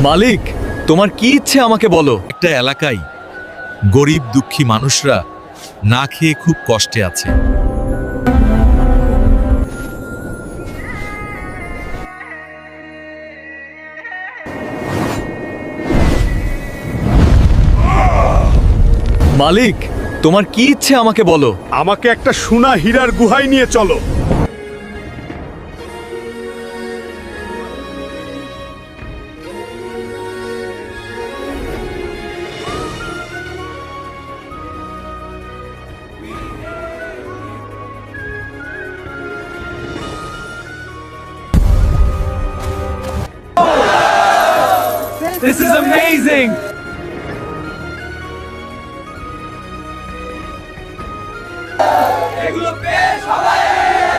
মালিক, তোমার কি ইচ্ছে আমাকে বলো। একটা এলাকায় গরিব দুঃখী মানুষরা না খেয়ে খুব কষ্টে আছে। মালিক, তোমার কি ইচ্ছে আমাকে বলো। আমাকে একটা সোনা হীরার গুহায় নিয়ে চলো। This is amazing!